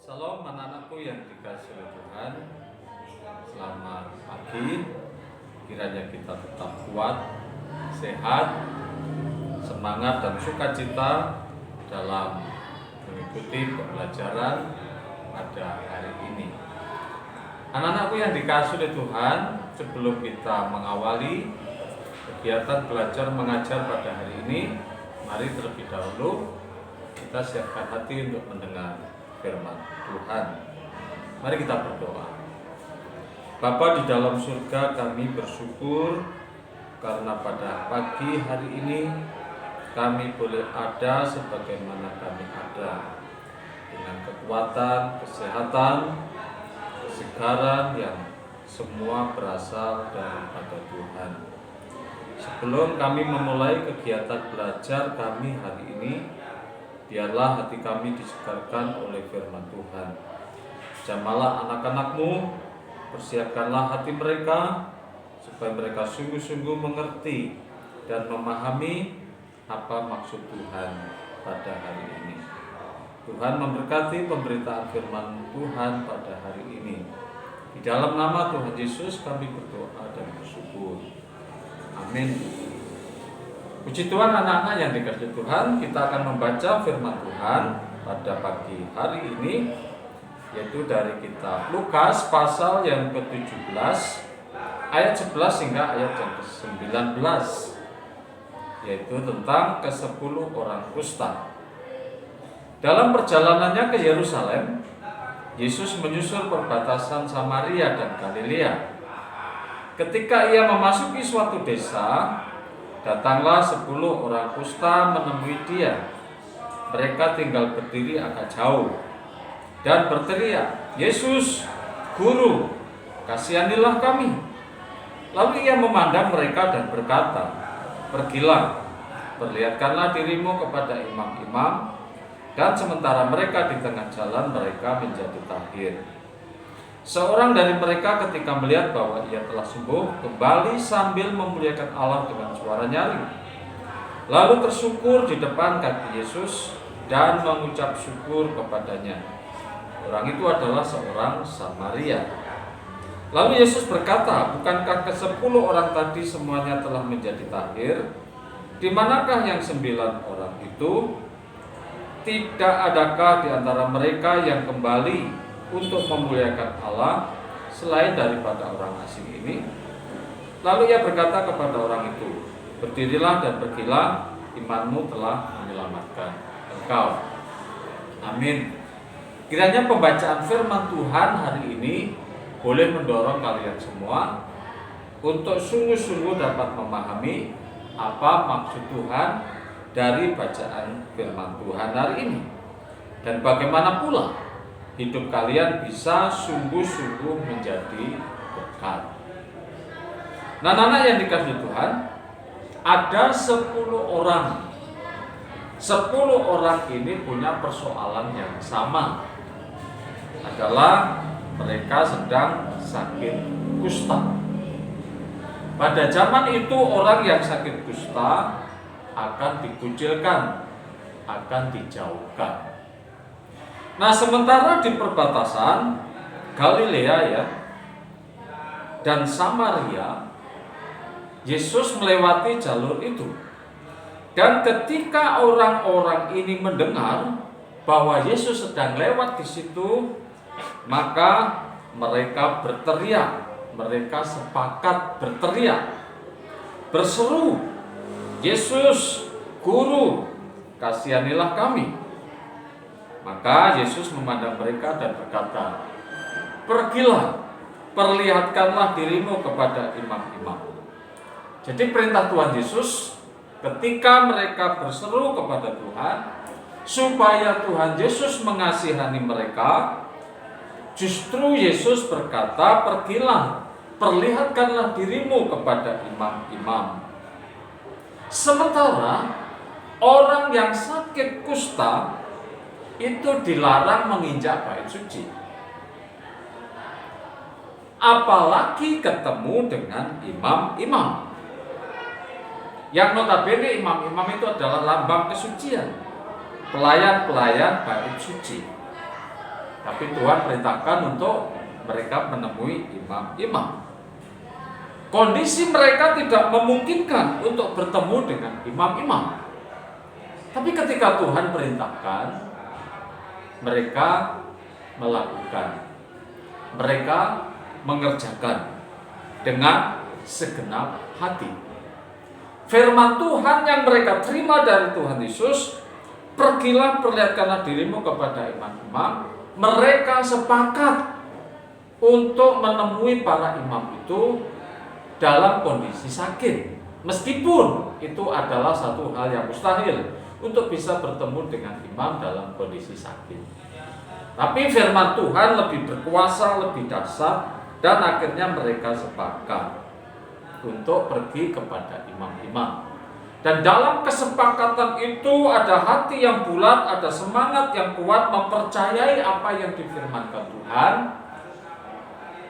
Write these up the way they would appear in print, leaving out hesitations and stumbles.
Salam anak-anakku yang dikasihi oleh Tuhan. Selamat pagi. Kiranya kita tetap kuat, sehat, semangat dan sukacita dalam mengikuti pembelajaran pada hari ini. Anak-anakku yang dikasihi oleh Tuhan, sebelum kita mengawali kegiatan belajar mengajar pada hari ini, mari terlebih dahulu kita siapkan hati untuk mendengar firman Tuhan. Mari kita berdoa. Bapa di dalam surga, kami bersyukur karena pada pagi hari ini kami boleh ada sebagaimana kami ada, dengan kekuatan, kesehatan, kesegaran yang semua berasal daripada Tuhan. Sebelum kami memulai kegiatan belajar kami hari ini, biarlah hati kami disegarkan oleh firman Tuhan. Jamalah anak-anak-Mu, persiapkanlah hati mereka, supaya mereka sungguh-sungguh mengerti dan memahami apa maksud Tuhan pada hari ini. Tuhan memberkati pemberitaan firman Tuhan pada hari ini. Di dalam nama Tuhan Yesus kami berdoa dan bersyukur. Amin. Puji Tuhan, anak-anak yang dikasihi Tuhan, kita akan membaca firman Tuhan pada pagi hari ini, yaitu dari kitab Lukas pasal yang ke-17 ayat 11 hingga ayat yang ke-19, yaitu tentang ke-10 orang kusta. Dalam perjalanannya ke Yerusalem, Yesus menyusur perbatasan Samaria dan Galilea. Ketika ia memasuki suatu desa, datanglah 10 orang kusta menemui dia. Mereka tinggal berdiri agak jauh dan berteriak, "Yesus, Guru, kasihanilah kami." Lalu ia memandang mereka dan berkata, "Pergilah, perlihatkanlah dirimu kepada imam-imam." Dan sementara mereka di tengah jalan, mereka menjadi tahir. Seorang dari mereka ketika melihat bahwa ia telah sembuh, kembali sambil memuliakan Allah dengan suara nyaring. Lalu tersungkur di depan kaki Yesus dan mengucap syukur kepadanya. Orang itu adalah seorang Samaria. Lalu Yesus berkata, "Bukankah ke-10 orang tadi semuanya telah menjadi tahir? Di manakah yang 9 orang itu? Tidak adakah di antara mereka yang kembali untuk memuliakan Allah selain daripada orang asing ini?" Lalu ia berkata kepada orang itu, "Berdirilah dan pergilah, imanmu telah menyelamatkan engkau." Amin. Kiranya pembacaan firman Tuhan hari ini boleh mendorong kalian semua untuk sungguh-sungguh dapat memahami apa maksud Tuhan dari bacaan firman Tuhan hari ini, dan bagaimana pula hidup kalian bisa sungguh-sungguh menjadi berkat. Nah, anak-anak yang dikasihi Tuhan, ada 10 orang. 10 orang ini punya persoalan yang sama, adalah mereka sedang sakit kusta. Pada zaman itu orang yang sakit kusta akan dikucilkan, akan dijauhkan. Nah, sementara di perbatasan Galilea dan Samaria, Yesus melewati jalur itu. Dan ketika orang-orang ini mendengar bahwa Yesus sedang lewat di situ, maka mereka berteriak, mereka sepakat berteriak, berseru, "Yesus, Guru, kasihanilah kami." Maka Yesus memandang mereka dan berkata, "Pergilah, perlihatkanlah dirimu kepada imam-imam." Jadi perintah Tuhan Yesus ketika mereka berseru kepada Tuhan supaya Tuhan Yesus mengasihani mereka, justru Yesus berkata, "Pergilah, perlihatkanlah dirimu kepada imam-imam." Sementara orang yang sakit kusta itu dilarang menginjak bait suci, apalagi ketemu dengan imam-imam, yang notabene imam-imam itu adalah lambang kesucian, pelayan-pelayan bait suci. Tapi Tuhan perintahkan untuk mereka menemui imam-imam. Kondisi mereka tidak memungkinkan untuk bertemu dengan imam-imam. Tapi ketika Tuhan perintahkan, mereka melakukan, mereka mengerjakan dengan segenap hati. Firman Tuhan yang mereka terima dari Tuhan Yesus, pergilah perlihatkanlah dirimu kepada imam-imam. Mereka sepakat untuk menemui para imam itu dalam kondisi sakit, meskipun itu adalah satu hal yang mustahil untuk bisa bertemu dengan imam dalam kondisi sakit. Tapi firman Tuhan lebih berkuasa, lebih dahsyat, dan akhirnya mereka sepakat untuk pergi kepada imam-imam. Dan dalam kesepakatan itu ada hati yang bulat, ada semangat yang kuat mempercayai apa yang difirmankan Tuhan.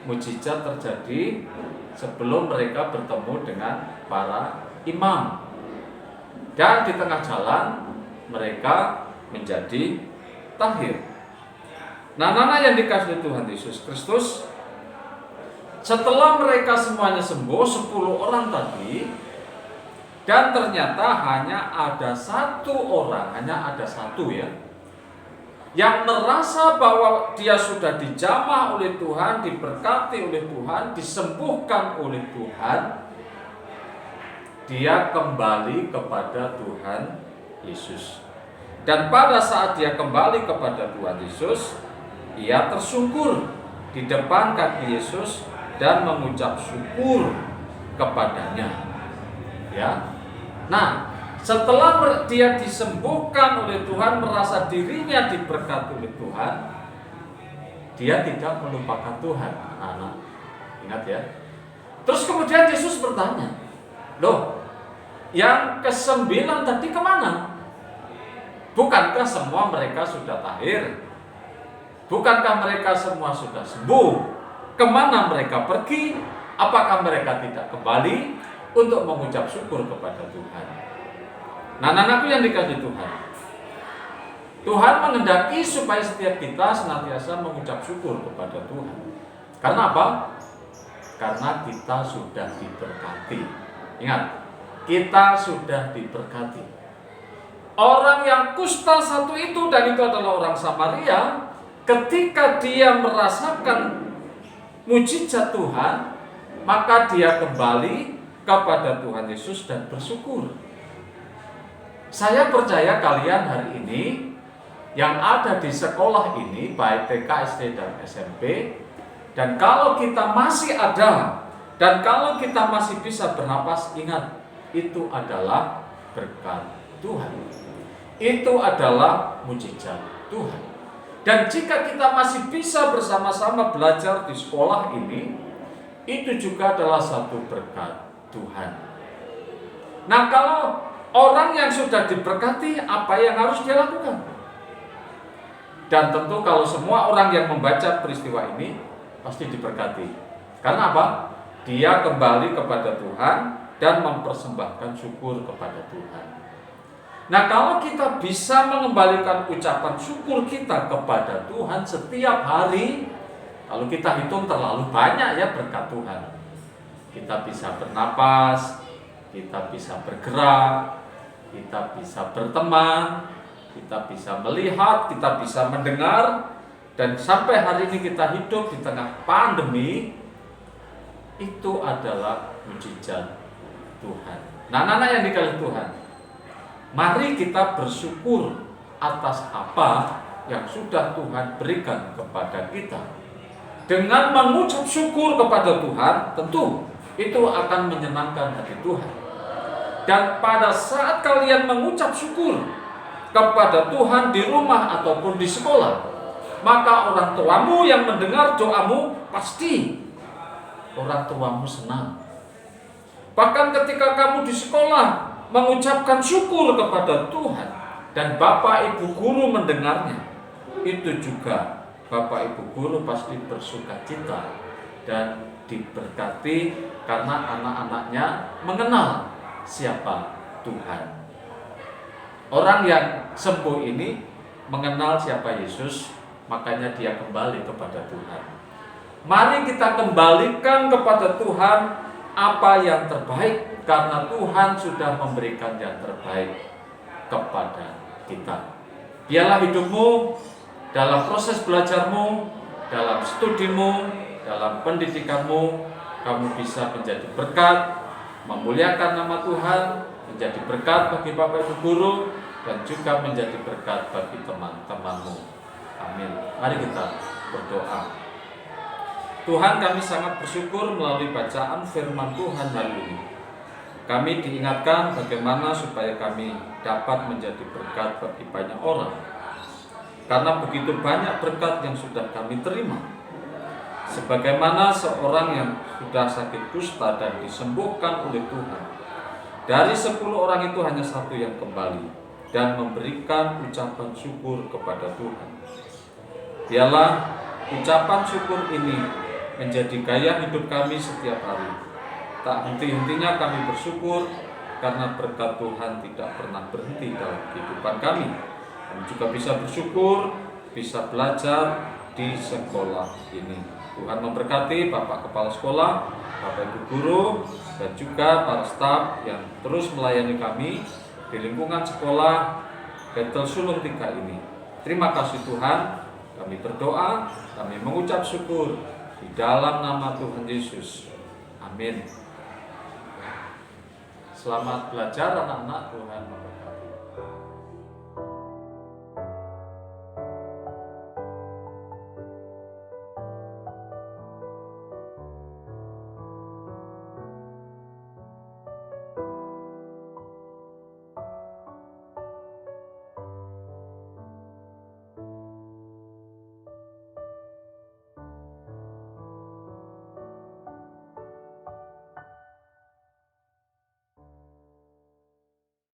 Mujizat terjadi sebelum mereka bertemu dengan para imam. Dan di tengah jalan mereka menjadi tahir. Nah, anak yang dikasihi Tuhan Yesus Kristus, setelah mereka semuanya sembuh, 10 orang tadi, dan ternyata hanya ada satu orang, yang merasa bahwa dia sudah dijamah oleh Tuhan, diberkati oleh Tuhan, disembuhkan oleh Tuhan. Dia kembali kepada Tuhan Yesus. Dan pada saat dia kembali kepada Tuhan Yesus, ia tersungkur di depan kaki Yesus dan mengucap syukur kepadanya. Ya. Nah, setelah dia disembuhkan oleh Tuhan, merasa dirinya diberkati oleh Tuhan, dia tidak melupakan Tuhan, anak-anak. Ingat ya. Terus kemudian Yesus bertanya, loh, yang ke-9 tadi kemana? Bukankah semua mereka sudah tahir? Bukankah mereka semua sudah sembuh? Kemana mereka pergi? Apakah mereka tidak kembali untuk mengucap syukur kepada Tuhan? Nah, anakku yang dikasihi Tuhan, Tuhan menghendaki supaya setiap kita senantiasa mengucap syukur kepada Tuhan. Karena apa? Karena kita sudah diberkati. Ingat, kita sudah diberkati. Orang yang kusta satu itu, dan itu adalah orang Samaria, ketika dia merasakan mujizat Tuhan, maka dia kembali kepada Tuhan Yesus dan bersyukur. Saya percaya kalian hari ini yang ada di sekolah ini, baik TK, SD, dan SMP, dan kalau kita masih ada, dan kalau kita masih bisa bernapas, ingat, itu adalah berkat Tuhan. Itu adalah mujizat Tuhan. Dan jika kita masih bisa bersama-sama belajar di sekolah ini, itu juga adalah satu berkat Tuhan. Nah, kalau orang yang sudah diberkati, apa yang harus dia lakukan? Dan tentu kalau semua orang yang membaca peristiwa ini pasti diberkati. Karena apa? Dia kembali kepada Tuhan dan mempersembahkan syukur kepada Tuhan. Nah, kalau kita bisa mengembalikan ucapan syukur kita kepada Tuhan setiap hari, kalau kita hitung terlalu banyak ya berkat Tuhan. Kita bisa bernapas, kita bisa bergerak, kita bisa berteman, kita bisa melihat, kita bisa mendengar, dan sampai hari ini kita hidup di tengah pandemi, itu adalah mujizat Tuhan. Nah, anak-anak yang dikasihi Tuhan, mari kita bersyukur atas apa yang sudah Tuhan berikan kepada kita. Dengan mengucap syukur kepada Tuhan, tentu itu akan menyenangkan hati Tuhan. Dan pada saat kalian mengucap syukur kepada Tuhan di rumah ataupun di sekolah, maka orang tuamu yang mendengar doamu, pasti orang tuamu senang. Bahkan ketika kamu di sekolah mengucapkan syukur kepada Tuhan dan Bapak Ibu guru mendengarnya, itu juga Bapak Ibu guru pasti bersukacita dan diberkati karena anak-anaknya mengenal siapa Tuhan. Orang yang sembuh ini mengenal siapa Yesus makanya dia kembali kepada Tuhan. Mari kita kembalikan kepada Tuhan apa yang terbaik, karena Tuhan sudah memberikan yang terbaik kepada kita. Biarlah hidupmu dalam proses belajarmu, dalam studimu, dalam pendidikanmu, kamu bisa menjadi berkat, memuliakan nama Tuhan, menjadi berkat bagi Bapak Ibu guru, dan juga menjadi berkat bagi teman-temanmu. Amin. Mari kita berdoa. Tuhan, kami sangat bersyukur melalui bacaan firman Tuhan hari ini. Kami diingatkan bagaimana supaya kami dapat menjadi berkat bagi banyak orang. Karena begitu banyak berkat yang sudah kami terima. Sebagaimana seorang yang sudah sakit kusta dan disembuhkan oleh Tuhan. Dari 10 orang itu hanya 1 yang kembali dan memberikan ucapan syukur kepada Tuhan. Biarlah ucapan syukur ini menjadi gaya hidup kami setiap hari. Tak henti-hentinya kami bersyukur karena berkat Tuhan tidak pernah berhenti dalam kehidupan kami. Kami juga bisa bersyukur, bisa belajar di sekolah ini. Tuhan memberkati Bapak Kepala Sekolah, Bapak Ibu Guru, dan juga para staf yang terus melayani kami di lingkungan sekolah Bethel Sulung 3 ini. Terima kasih Tuhan, kami berdoa, kami mengucap syukur di dalam nama Tuhan Yesus. Amin. Selamat belajar anak-anak, Tuhan memberkati.